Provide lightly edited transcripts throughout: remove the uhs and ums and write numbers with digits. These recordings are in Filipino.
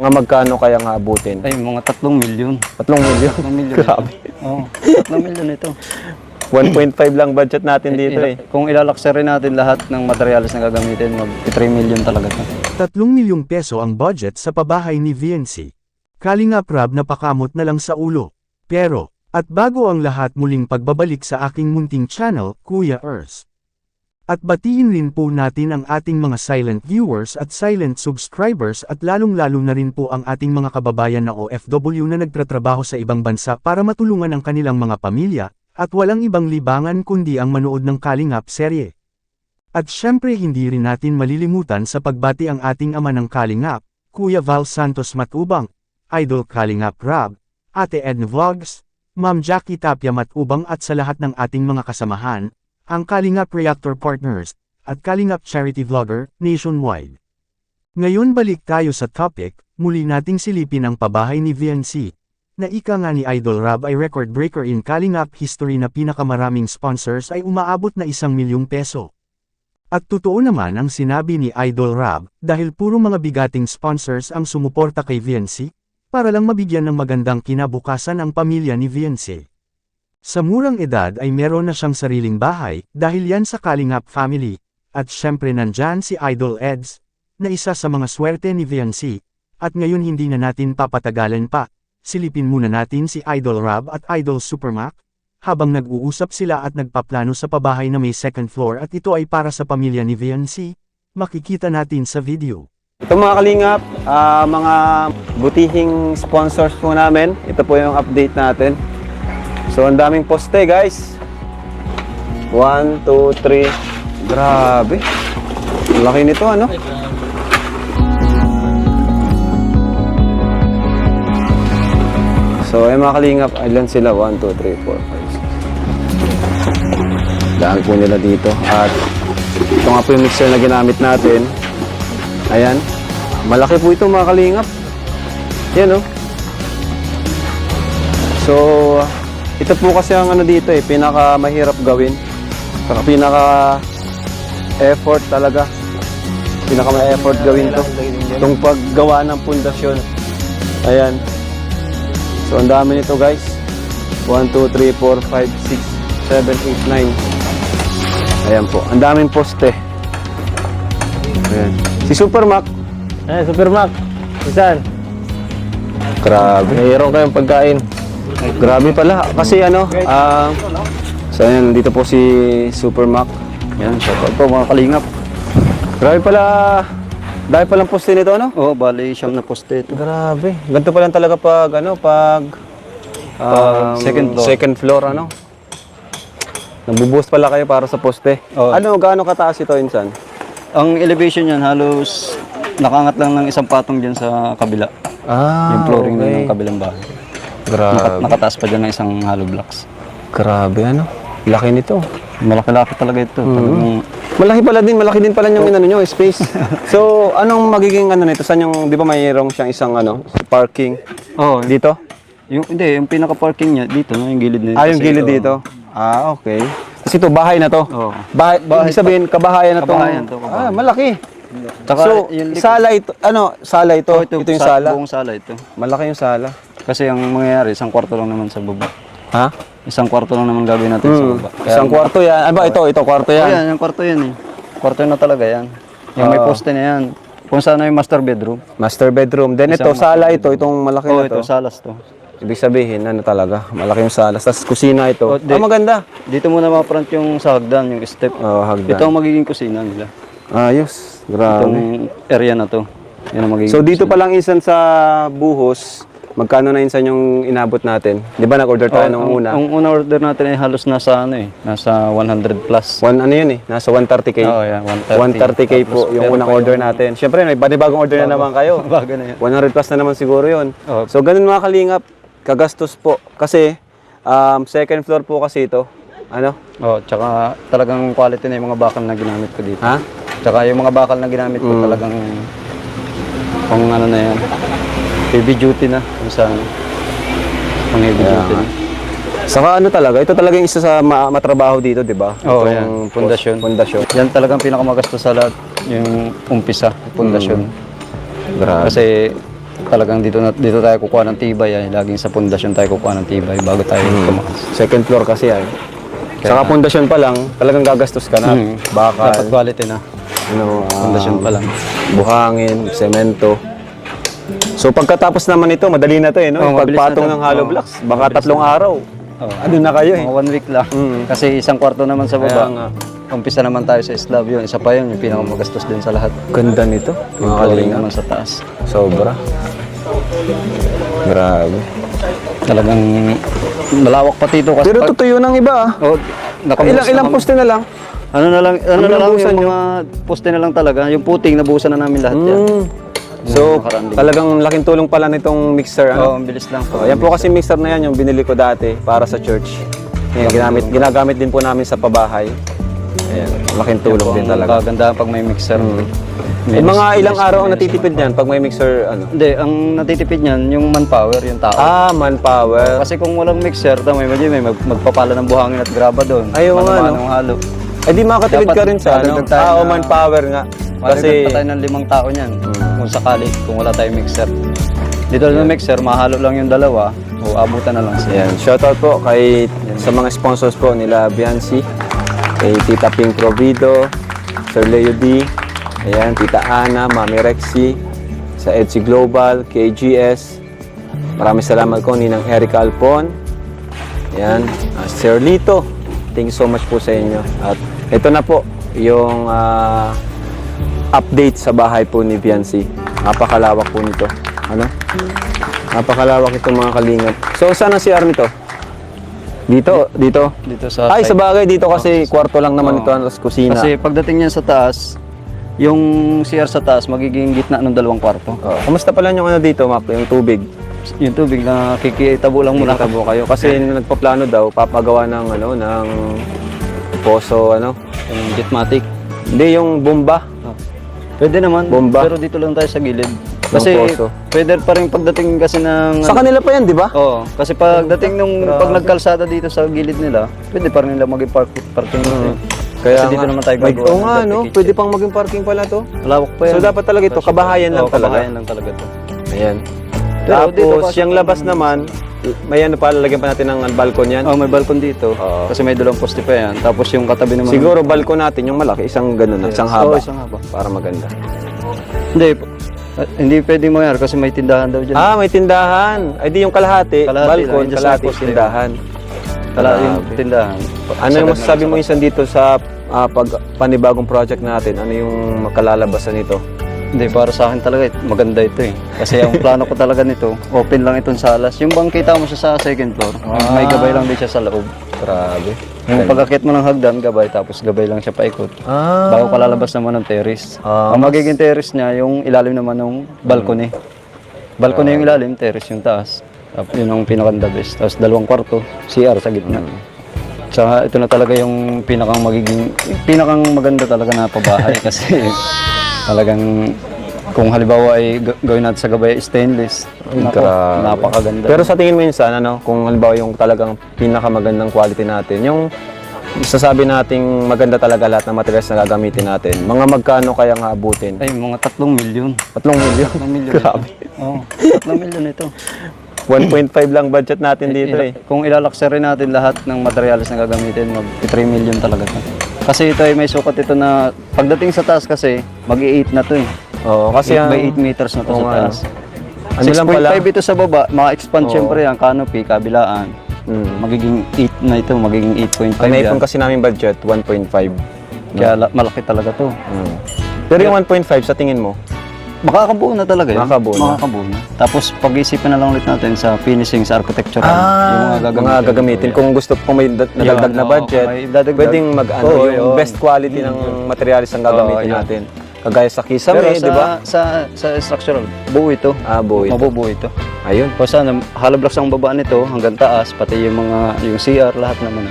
Mga magkano kaya nga abutin? Ay, mga 3 milyon. 3 milyon? 3 milyon. Grabe. Oo, 3 milyon ito. 1.5 lang budget natin dito Kung ilalakser rin natin lahat ng materials na gagamitin, mag 3 milyon talaga ito. 3 milyong peso ang budget sa pabahay ni VNC. Kalingap Rab napakamot na lang sa ulo. Pero, at bago ang lahat muling pagbabalik sa aking munting channel, Kuya Ers. At batiin rin po natin ang ating mga silent viewers at silent subscribers at lalong-lalo na rin po ang ating mga kababayan na OFW na nagtatrabaho sa ibang bansa para matulungan ang kanilang mga pamilya, at walang ibang libangan kundi ang manood ng Kalingap serye. At syempre hindi rin natin malilimutan sa pagbati ang ating ama ng Kalingap, Kuya Val Santos Matubang, Idol Kalingap Rab, Ate Edna Vlogs, Ma'am Jackie Tapia Matubang at sa lahat ng ating mga kasamahan, ang Kalingap Reactor Partners, at Kalingap Charity Vlogger, nationwide. Ngayon balik tayo sa topic, muli nating silipin ang pabahay ni VNC, na ika nga ni Idol Rab ay record breaker in Kalingap history na pinakamaraming sponsors ay umaabot na 1 milyong peso. At totoo naman ang sinabi ni Idol Rab, dahil puro mga bigating sponsors ang sumuporta kay VNC, para lang mabigyan ng magandang kinabukasan ang pamilya ni VNC. Sa murang edad ay meron na siyang sariling bahay, dahil yan sa Kalingap family, at syempre nandyan si Idol Eds, na isa sa mga swerte ni VNC, at ngayon hindi na natin papatagalan pa, silipin muna natin si Idol Rab at Idol Supermac, habang nag-uusap sila at nagpaplano sa pabahay na may second floor at ito ay para sa pamilya ni VNC, makikita natin sa video. Ito mga Kalingap, mga butihing sponsors po namin. Ito po yung update natin. So, ang daming poste guys. 1, 2, 3. Grabe. Ang laki nito ano? So, ay mga Kalingap, ilan sila? 1, 2, 3, 4, 5, 6. Daan po nila dito. At ito nga po yung mixer na ginamit natin. Ayan. Malaki po ito mga Kalingap. Yan oh. So, ito po kasi ang ano dito pinaka mahirap gawin. Saka pinaka effort talaga. Pinaka ma-effort gawin to. Itong paggawa ng pundasyon. Ayan. So, ang dami nito guys. 1, 2, 3, 4, 5, 6, 7, 8, 9. Ayan po. Ang daming poste. Ayan. Si Supermac. Supermac. Saan? Grabe. Mayroon kayong pagkain. Grabe pala. Kasi ano, so ayan, dito po si Supermac. Yan, shoutout po mga Kalingap. Grabe pala. Dahil palang poste nito, ano? Oo, bali siyam na poste ito. Grabe. Ganito pa lang talaga pag, ano, pag second floor, ano? Nagbo-boost pala kayo para sa poste. Oo. Ano, gaano kataas ito, insan? Ang elevation niyan halos nakangat lang ng isang patong diyan sa kabila. Yung flooring ng kabilang bahay. Grabe. Nakataas pa diyan ng isang hollow blocks. Grabe, ano? Laki nito. Malaki-laki talaga ito. Talagang Malaki din pala yung inano nyo, space. So, anong magiging ano nito? Saan yung, di ba mayroong siyang isang ano, parking? oh, Dito? yung pinaka-parking niya dito, no, yung gilid na yun. Yung Kasi gilid ito, dito. Okay. Kasi ito, bahay na to. Oo. Bahay, ibig sabihin, kabahayan na to. Kabahayan to, kabahayan. Malaki. Tsaka So, yung likod- sala ito, sala ito? Oh, Ito yung sala? Buong sala ito. Malaki yung sala. Kasi ang mangyayari, isang kwarto lang naman sa baba. Ha? Isang kwarto lang naman gagawin natin sa baba. Isang kwarto yan. Ano ba, ito kwarto Oh, yan. yan, yung kwarto yan eh. Kwarto na talaga yan. Yung may poste na yan. Kung saan na yung master bedroom. Master bedroom. Then ito, Isang sala ito, itong malaki Oh, na to. ito, salas to. Ibig sabihin, ano talaga, malaki yung sala. Tapos kusina ito. Oh, Maganda. Dito muna ma-front yung sa hagdan, yung step. Hagdan. Ito ang magiging kusina nila. Ayos. Grabe. Itong area na to. Yan ang magiging So dito pa lang insan sa Buhos, magkano na insan yung inabot natin? Di ba nag-order tayo nung una? Ang una order natin ay halos nasa nasa 100 plus. Ano yun eh, nasa 130k. Oo, yeah, 130k po Tapos, yung meron unang pa order natin. Siyempre, may bagong order na naman kayo. Bago na yan. 100 plus na naman siguro yun. Oo. So ganun mga Kalingap, kagastos po. Kasi second floor po kasi ito. Ano? Oh, tsaka talagang quality na yung mga bakal na ginamit ko dito. Ha? Tsaka yung mga bakal na ginamit ko talagang pang ano na yan. Heavy duty na. Kung saan. Pang heavy duty na. Saka ano talaga, ito talaga yung isa sa matrabaho dito, di ba? Oo, Itong yan. Pundasyon. Pundasyon. Yan talagang pinakamagastos sa lahat. Yung umpisa, pundasyon. Grabe. Kasi talagang dito tayo kukuha ng tibay. Laging sa pundasyon tayo kukuha ng tibay bago tayo tumakas. Second floor kasi ay. Saka pundasyon pa lang, talagang gagastos ka na. Dapat Bakal, quality na. Pundasyon pa lang. buhangin, semento. So pagkatapos naman ito, madali na to eh, no? Oo, mabilis Pagpatong na to. ng hollow Oo, blocks, baka mabilis 3 araw. Ano na kayo eh. Mga 1 week lang. Kasi isang kwarto naman sa Kaya nga. baba. Umpisa naman tayo sa slab yun. Isa pa yun, yung pinakamagastos din sa lahat. Ganda nito, mga Yung kalinga. flooring naman sa taas. Sobra. Grabe. Talagang malawak pa dito kasi Pero tutuyo ng iba ah. Ilang poste na lang? Ano na lang nabuhusan yung mga poste na lang talaga. Yung puting nabuhusan na namin lahat yan. So, nakaraan din. talagang laking tulong pala nitong mixer. Oo, Ano? ang bilis lang. Yan po kasi mixer na yan, yung binili ko dati para sa church. Yan, ginagamit din po namin sa pabahay. Ayan, laking tulong din talaga. Kagandahan pag may mixer. Eh, mga ilang araw ang natitipid niyan pag may mixer, ano? Hindi, ang natitipid niyan, yung manpower, yung tao. Manpower. Kasi kung walang mixer, may magpapala ng buhangin at graba doon. Ayaw nga, no? Manong halo. Eh di makatipid Dapat ka rin sa ano? dadagdag tayo na- Manpower nga. Kasi Kasi, pa tayo ng 5 tao niyan. Kung sakali, kung wala tayong mixer. Dito lang mixer, mahalo lang yung dalawa, o abutan na lang siya. ayan, shoutout po kay sa mga sponsors po nila Biancy, kay Tita Pink Provido, Sir Leo D, ayan, Tita Ana, Mami Rexy, sa Etsy Global, KGS. Maraming salamat ko, Ninang Erica Alpon. Ayan, Sir Lito. Thank you so much po sa inyo. At ito na po, yung update sa bahay po ni Biancy. Napakalawak po nito. Ano? Napakalawak itong mga kalingap. So, saan ang CR nito? Dito? Dito? Dito sa Ay, sa side. bagay, dito kasi kwarto lang naman ito, tapos kusina. Kasi pagdating niyan sa taas, yung CR sa taas, magiging gitna ng 2 kwarto. Kamusta pala yung ano dito, Map? Yung tubig? Yung tubig na kikitabo lang muna. Nakatabo kayo. Kasi nagpaplano daw, papagawa ng ano, ng poso, ano? Yung Gitmatic. Hindi, yung bomba. Pwede naman, Bomba. pero dito lang tayo sa gilid. Kasi poso. pwede pa rin pagdating kasi ng... Sa kanila pa yan, di ba? Oo, kasi pagdating nung pag nagkalsada dito sa gilid nila, pwede pa rin nila maging parking dito. Kaya Kasi dito naman tayo gagawa Oo ng nga, dirty no? kitchen. Pwede pang maging parking pala to. Malawak pa yan. So, dapat talaga ito, kabahayan lang Oo, talaga. kabahayan lang talaga to. Ayan. Pero dito Tapos, kasi- yung labas naman, may ano pa, lalagyan pa natin ng balkon yan. Oh, may balkon dito. Oo. Kasi may 2 poste pa yan. Tapos yung katabi naman. Siguro balkon natin, yung malaki, isang ganun, isang Oo, haba. isang haba. Para maganda. Hindi pwedeng mangyari kasi may tindahan daw dyan. May tindahan. Ay di yung kalahati, Kalahati balkon, lang, just kalahati, like poste. tindahan. Wala yung Grabe. tindahan. Ano yung masasabi mo isa dito sa pag panibagong project natin? Ano yung makalalabasan nito? Hindi, para sa akin talaga maganda ito eh. Kasi ang plano ko talaga nito, open lang itong salas. Yung bang kita mo siya sa second floor, may gabay lang din siya sa loob. Grabe. Yung pagkakit mo ng hagdan, gabay, tapos gabay lang siya paikot. Bago ka lalabas naman ng terrace. Ang magiging terrace niya, yung ilalim naman ng balcony. Balcony yung ilalim, terrace yung taas. Tapos yun ang pinakanda best. Tapos 2 kwarto, CR sa gitna. Tsaka ito na talaga yung pinakang maganda talaga na pabahay kasi talagang kung halimbawa ay gawin natin sa gabay stainless, Grabe. napakaganda. Pero sa tingin mo yun sana, no? Kung halimbawa yung talagang pinakamagandang quality natin, yung sasabi nating maganda talaga lahat ng materials na gagamitin natin, mga magkano kaya nga abutin? Ay, mga 3 milyon. 3 milyon? 3 milyon. Grabe. Oo, 3 milyon ito. 1.5 lang budget natin dito eh. Kung ilalakser rin natin lahat ng materials na gagamitin, mag 3 million talaga to. Kasi ito ay may sukat ito na pagdating sa taas kasi, mag-8 na to eh. Oo, kasi 8 by 8 meters na to Oo sa nga, taas. Ano lang pala? 6.5 ito sa baba, maka-expand syempre ang canopy, kabilaan. Magiging 8 na ito, magiging 8.5 Ang yan. naipon kasi namin budget, 1.5. Kaya malaki talaga to. Pero yung 1.5 sa tingin mo? Makakabuo na talaga yun. Makakabuo na. Makakabuo na. Tapos pag-isipan na lang ulit natin sa finishing, sa architecture. yung mga gagamitin. Kung gusto kung may nadagdag na oo, budget, may dadagdag. pwedeng mag-ano, Oo, yung yun. best quality ng materials ang gagamitin yun. natin. Kagaya sa kisame, Pero di ba? sa structural, buo ito. Buo ito. Mabubuo ito. Ayun. Kung saan, hollow blocks ang baba nito hanggang taas, pati yung CR, lahat naman.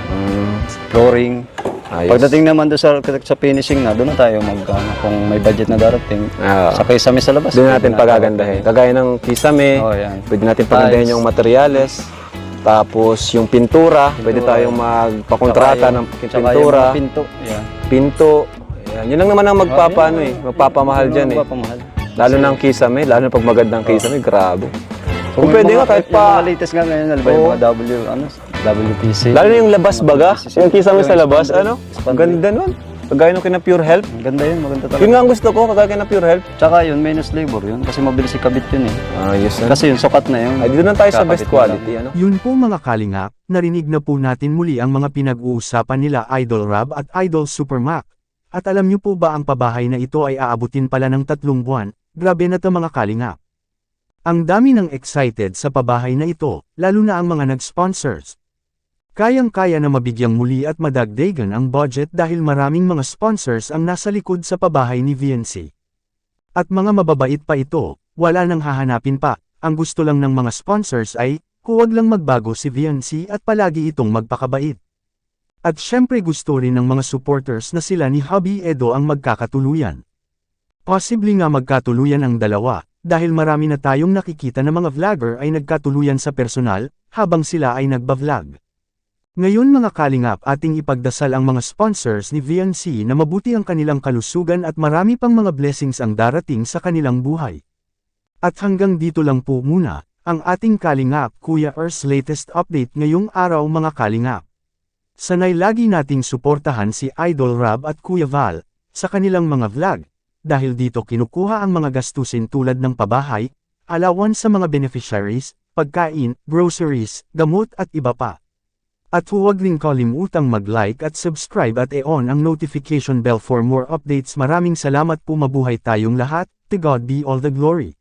Flooring. Ayos. Pagdating naman doon sa finishing na, doon na tayo kung may budget na darating. Sa kisame sa labas. Doon natin pagagandahin. Kagaya ng kisame, Oo, yan. pwede natin pagandahin yung materials. Tapos yung pintura, pwede tayong magpakontrata ng Tsaka yung pintura, mga pinto. Yan. pinto. Yan. Yun lang naman ang magpapamahal dyan eh. Magpapamahal. Lalo na ang kisame, lalo na pag magandang kisame, grabe. Kung Yung pwede mga- nga kahit yung mga pa, latest nga ngayon, alam ba yung Oo. mga WPC. lalo na yung labas baga, yung kisame sa labas, expander. ano? Ang ganda nun. Kagaya nung kina Pure Health. Ang ganda yun, maganda talaga. Yun nga ang gusto ko, kagaya kina Pure Health. Tsaka yun, minus labor yun, kasi mabilis ikabit yun eh. Ayos na. Kasi yun, sukat na yun. Ay, dito na tayo sa best Kakabit mo quality, ano? Yun po mga kalingap, narinig na po natin muli ang mga pinag-uusapan nila Idol Rob at Idol Supermac. At alam niyo po ba ang pabahay na ito ay aabutin pala ng 3 buwan? Grabe na to mga kalingap. Ang dami ng excited sa pabahay na ito, lalo na ang mga nag-sponsors. Kayang-kaya na mabigyang muli at madagdagan ang budget dahil maraming mga sponsors ang nasa likod sa pabahay ni VNC. At mga mababait pa ito, wala nang hahanapin pa, ang gusto lang ng mga sponsors ay, huwag lang magbago si VNC at palagi itong magpakabait. At syempre gusto rin ng mga supporters na sila ni Hubby Edo ang magkakatuluyan. Posible nga magkatuluyan ang dalawa, dahil marami na tayong nakikita na mga vlogger ay nagkatuluyan sa personal, habang sila ay nagba-vlog. Ngayon mga kalingap ating ipagdasal ang mga sponsors ni VNC na mabuti ang kanilang kalusugan at marami pang mga blessings ang darating sa kanilang buhay. At hanggang dito lang po muna, ang ating kalingap Kuya Ers latest update ngayong araw mga kalingap. Sanay lagi nating suportahan si Idol Rob at Kuya Val, sa kanilang mga vlog, dahil dito kinukuha ang mga gastusin tulad ng pabahay, allowance sa mga beneficiaries, pagkain, groceries, gamot at iba pa. At huwag rin kalimutang mag-like at subscribe at i-on ang notification bell for more updates. Maraming salamat po, mabuhay tayong lahat, to God be all the glory.